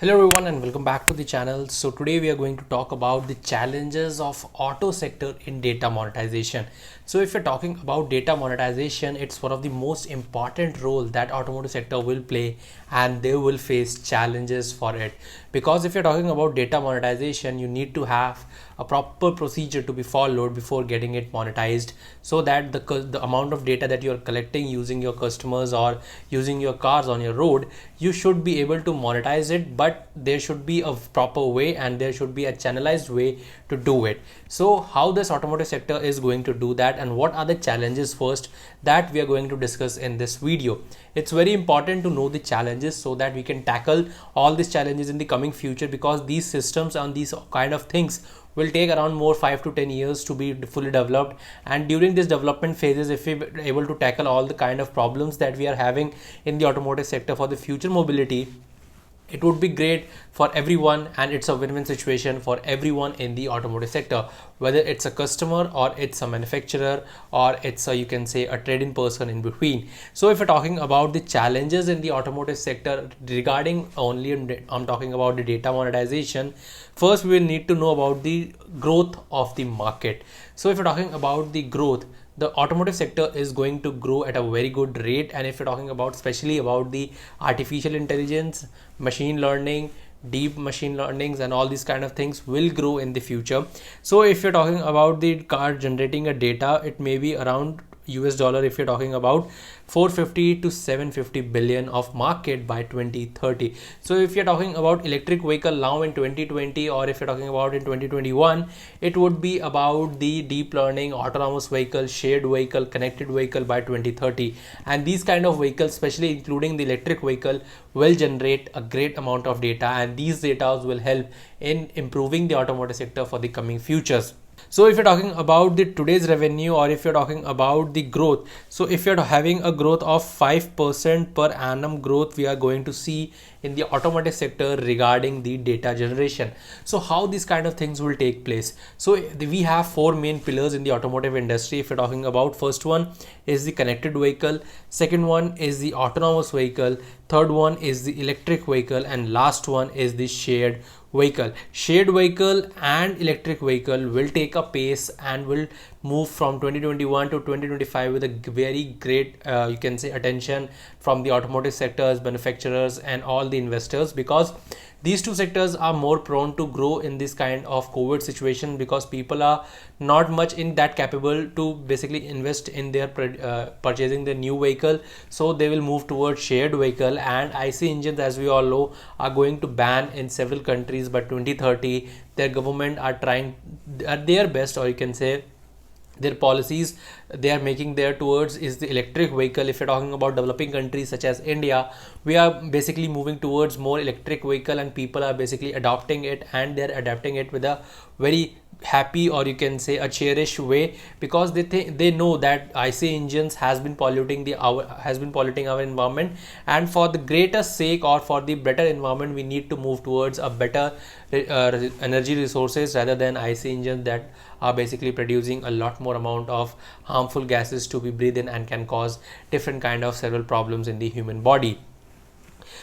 Hello everyone and welcome back to the channel. So today we are going to talk about the challenges of auto sector in data monetization. So if you're talking about data monetization, it's one of the most important role that automotive sector will play, and they will face challenges for it. Because if you're talking about data monetization, you need to have a proper procedure to be followed before getting it monetized, so that the amount of data that you're collecting using your customers or using your cars on your road, you should be able to monetize it, but there should be a proper way and there should be a channelized way to do it. So how this automotive sector is going to do that, and what are the challenges first, that we are going to discuss in this video. It's very important to know the challenges so that we can tackle all these challenges in the coming future, because these systems and these kind of things will take around more 5 to 10 years to be fully developed. And during this development phases, if we are able to tackle all the kind of problems that we are having in the automotive sector for the future mobility, it would be great for everyone, and it's a win-win situation for everyone in the automotive sector, whether it's a customer or it's a manufacturer or it's a, you can say, a trading person in between. So if you're talking about the challenges in the automotive sector regarding only, I'm talking about the data monetization, first we will need to know about the growth of the market. So if you're talking about the growth, the automotive sector is going to grow at a very good rate. And if you're talking about especially about the artificial intelligence, machine learning, deep machine learnings, and all these kind of things will grow in the future. So if you're talking about the car generating a data, it may be around US dollar, if you're talking about 450 to 750 billion of market by 2030. So if you're talking about electric vehicle now in 2020, or if you're talking about in 2021, it would be about the deep learning, autonomous vehicle, shared vehicle, connected vehicle by 2030. And these kind of vehicles, especially including the electric vehicle, will generate a great amount of data, and these data will help in improving the automotive sector for the coming futures. So if you're talking about the today's revenue, or if you're talking about the growth, so if you're having a growth of 5% per annum growth, we are going to see in the automotive sector regarding the data generation. So how these kind of things will take place? So we have four main pillars in the automotive industry. If you're talking about, first one is the connected vehicle, second one is the autonomous vehicle, third one is the electric vehicle, and last one is the shared vehicle. Shared vehicle and electric vehicle will take a pace and will move from 2021 to 2025 with a very great you can say attention from the automotive sectors, manufacturers, and all the investors, because these two sectors are more prone to grow in this kind of COVID situation, because people are not much in that capable to basically invest in their purchasing the new vehicle. So they will move towards shared vehicle, and IC engines, as we all know, are going to ban in several countries by 2030. Their government are trying at their best, or you can say their policies they are making there towards is the electric vehicle. If you're talking about developing countries such as India, we are basically moving towards more electric vehicle, and people are basically adopting it, and they're adapting it with a very happy, or you can say a cherished way, because they know that IC engines has been polluting our environment, and for the greater sake or for the better environment, we need to move towards a better energy resources rather than IC engines that are basically producing a lot more amount of harmful gases to be breathed in and can cause different kind of several problems in the human body.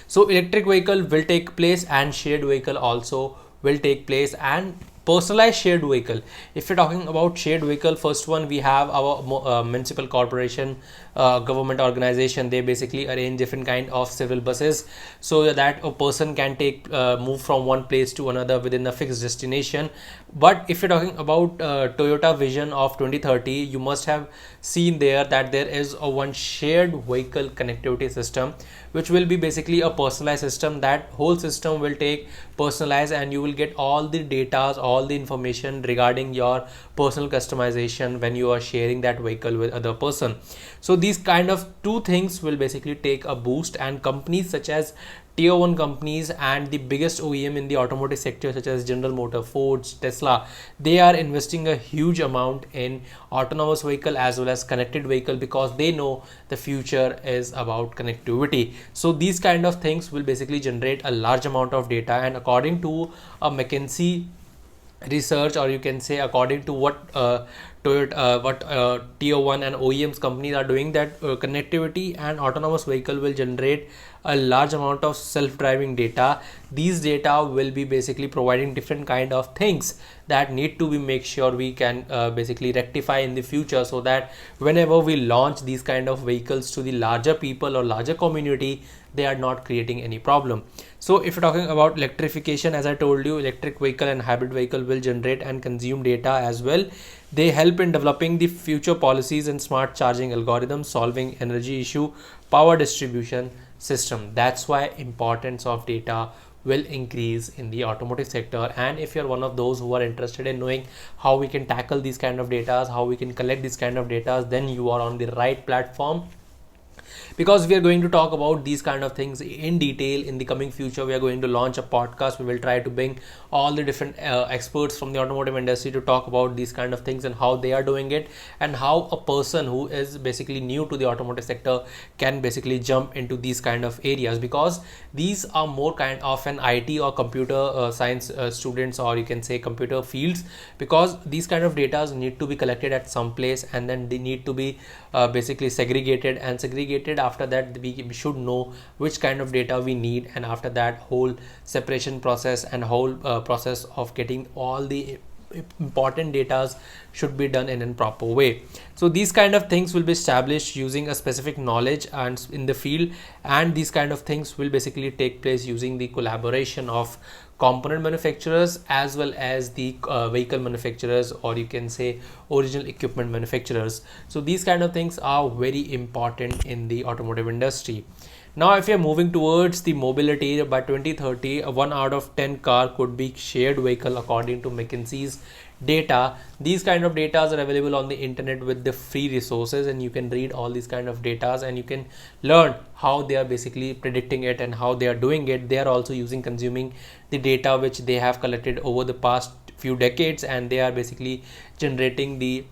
So electric vehicle will take place, and shared vehicle also will take place, and personalized shared vehicle. If you're talking about shared vehicle, first one we have our municipal corporation, government organization. They basically arrange different kind of civil buses so that a person can take move from one place to another within a fixed destination. But if you're talking about Toyota vision of 2030, you must have seen there that there is a one shared vehicle connectivity system, which will be basically a personalized system. That whole system will take personalized, and you will get all the data, all the information regarding your personal customization when you are sharing that vehicle with other person. So these kind of two things will basically take a boost, and companies such as tier 1 companies and the biggest OEM in the automotive sector such as General Motor, Ford, Tesla, they are investing a huge amount in autonomous vehicle as well as connected vehicle, because they know the future is about connectivity. So these kind of things will basically generate a large amount of data, and according to a McKinsey research, or you can say according to what tier 1 and OEMs companies are doing, that connectivity and autonomous vehicle will generate a large amount of self-driving data, these data will be basically providing different kind of things that need to be make sure we can basically rectify in the future, so that whenever we launch these kind of vehicles to the larger people or larger community, they are not creating any problem. So if you're talking about electrification, as I told you, electric vehicle and hybrid vehicle will generate and consume data as well. They help in developing the future policies and smart charging algorithms, solving energy issue, power distribution system. That's why importance of data will increase in the automotive sector. And if you're one of those who are interested in knowing how we can tackle these kind of data, how we can collect these kind of data, then you are on the right platform, because we are going to talk about these kind of things in detail in the coming future. We are going to launch a podcast. We will try to bring all the different experts from the automotive industry to talk about these kind of things and how they are doing it, and how a person who is basically new to the automotive sector can basically jump into these kind of areas, because these are more kind of an IT or computer science students, or you can say computer fields, because these kind of data need to be collected at some place, and then they need to be basically segregated, and segregated after that we should know which kind of data we need, and after that whole separation process and whole process of getting all the important data should be done in a proper way. So these kind of things will be established using a specific knowledge and in the field, and these kind of things will basically take place using the collaboration of component manufacturers as well as the vehicle manufacturers, or you can say original equipment manufacturers. So these kind of things are very important in the automotive industry. Now if you're moving towards the mobility, by 2030 1 out of 10 car could be shared vehicle according to Mackinsy's data. These kind of data are available on the internet with the free resources, and you can read all these kind of data and you can learn how they are basically predicting it and how they are doing it. They are also consuming the data which they have collected over the past few decades, and they are basically generating the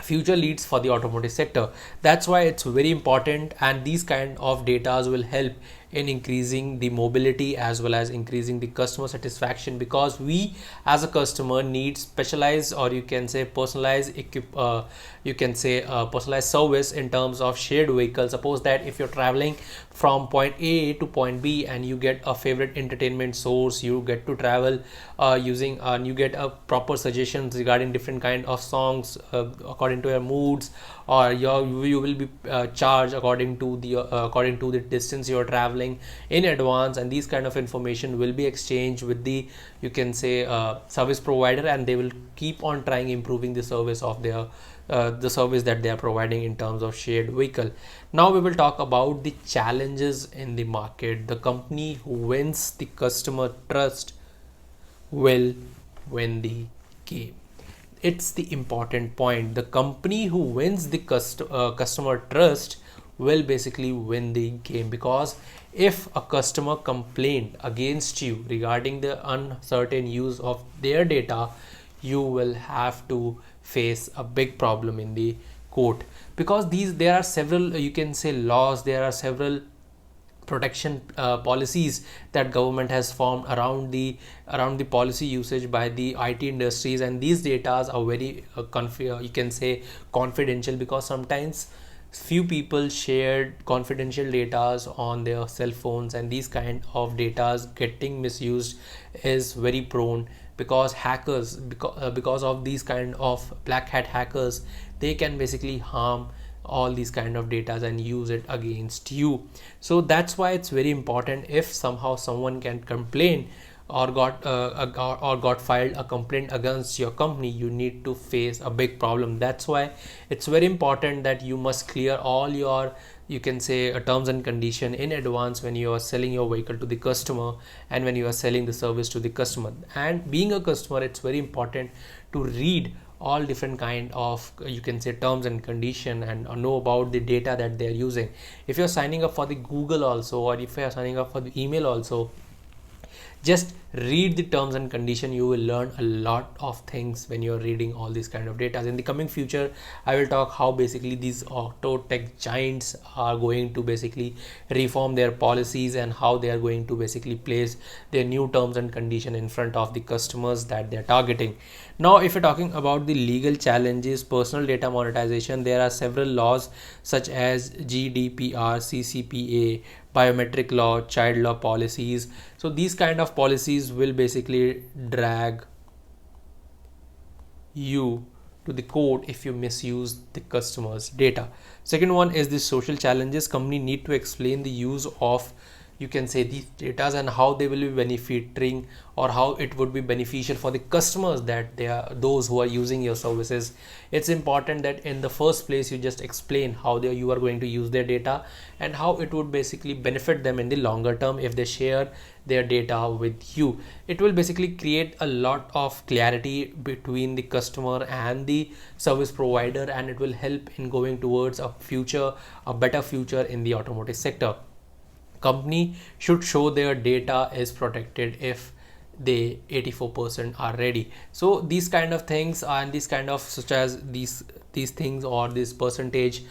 future leads for the automotive sector. That's why it's very important, and these kind of data will help in increasing the mobility as well as increasing the customer satisfaction, because we as a customer need specialized, or you can say personalized personalized service in terms of shared vehicle. Suppose that if you're traveling from point A to point B and you get a favorite entertainment source, you get to travel using you get a proper suggestions regarding different kind of songs according to your moods, or you will be charged according to the distance you are traveling in advance, and these kind of information will be exchanged with the, you can say, service provider, and they will keep on trying improving the service of their the service that they are providing in terms of shared vehicle. Now we will talk about the challenges in the market. The company who wins the customer trust will win the game. It's the important point. The company who wins the customer trust will basically win the game, because if a customer complained against you regarding the uncertain use of their data, you will have to face a big problem in the court, because there are several, you can say, laws. There are several protection policies that government has formed around the policy usage by the IT industries, and these data are very you can say confidential, because sometimes few people shared confidential data on their cell phones, and these kind of data getting misused is very prone, because hackers, because of these kind of black hat hackers, they can basically harm all these kind of data and use it against you. So that's why it's very important, if somehow someone can complain or got filed a complaint against your company, you need to face a big problem. That's why it's very important that you must clear all your, you can say, terms and condition in advance when you are selling your vehicle to the customer and when you are selling the service to the customer. And being a customer, it's very important to read all different kind of, you can say, terms and condition, and know about the data that they are using. If you're signing up for the Google also, or if you're signing up for the email also, just read the terms and condition. You will learn a lot of things when you're reading all these kind of data. In the coming future, I will talk how basically these auto tech giants are going to basically reform their policies and how they are going to basically place their new terms and condition in front of the customers that they're targeting. Now, if you're talking about the legal challenges, personal data monetization, there are several laws such as GDPR, CCPA, biometric law, child law policies. So these kind of policies will basically drag you to the court if you misuse the customer's data. Second one is the social challenges. Company need to explain the use of, you can say, these data and how they will be benefiting or how it would be beneficial for the customers, that they are those who are using your services. It's important that in the first place you just explain how you are going to use their data and how it would basically benefit them in the longer term if they share their data with you. It will basically create a lot of clarity between the customer and the service provider, and it will help in going towards a better future in the automotive sector. Company should show their data is protected if they 84% are ready. So these kind of things and these kind of, such as these things or this percentage,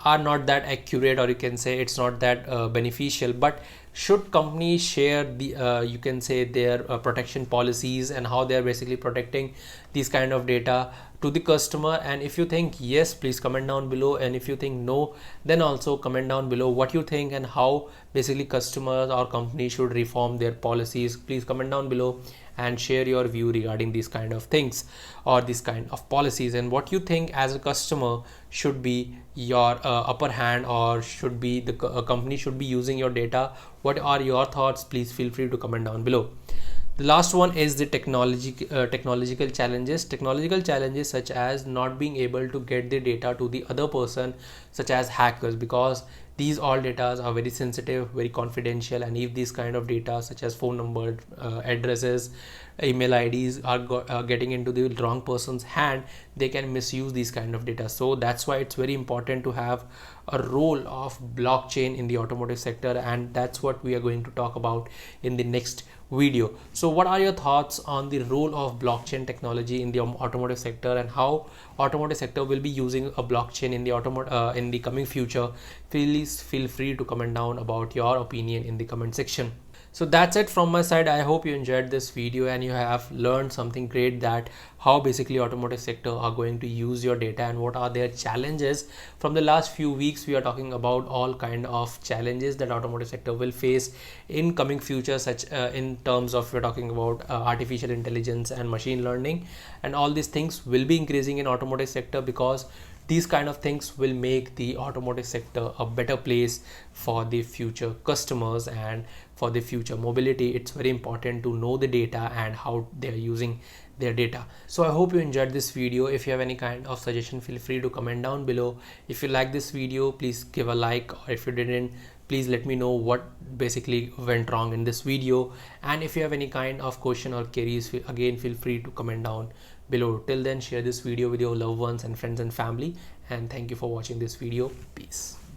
are not that accurate, or you can say it's not that beneficial. But should companies share the you can say their protection policies and how they are basically protecting these kind of data to the customer? And if you think yes, please comment down below, and if you think no, then also comment down below what you think and how basically customers or companies should reform their policies. Please comment down below and share your view regarding these kind of things or these kind of policies, and what you think as a customer should be your upper hand, or should be the company should be using your data. What are your thoughts? Please feel free to comment down below. The last one is the technological challenges. Technological challenges such as not being able to get the data to the other person, such as hackers, because these all data are very sensitive, very confidential, and if these kind of data such as phone number, addresses, email IDs are getting into the wrong person's hand, they can misuse these kind of data. So that's why it's very important to have a role of blockchain in the automotive sector, and that's what we are going to talk about in the next video. So what are your thoughts on the role of blockchain technology in the automotive sector, and how automotive sector will be using a blockchain in the in the coming future? Please feel free to comment down about your opinion in the comment section. So that's it from my side. I hope you enjoyed this video and you have learned something great, that how basically automotive sector are going to use your data and what are their challenges. From the last few weeks we are talking about all kind of challenges that automotive sector will face in coming future, such in terms of, we're talking about artificial intelligence and machine learning, and all these things will be increasing in automotive sector, because these kind of things will make the automotive sector a better place for the future customers and for the future mobility. It's very important to know the data and how they're using their data. So I hope you enjoyed this video. If you have any kind of suggestion, feel free to comment down below. If you like this video, please give a like, or if you didn't, please let me know what basically went wrong in this video. And if you have any kind of question or queries, again feel free to comment down below. Till then, share this video with your loved ones and friends and family, and thank you for watching this video. Peace.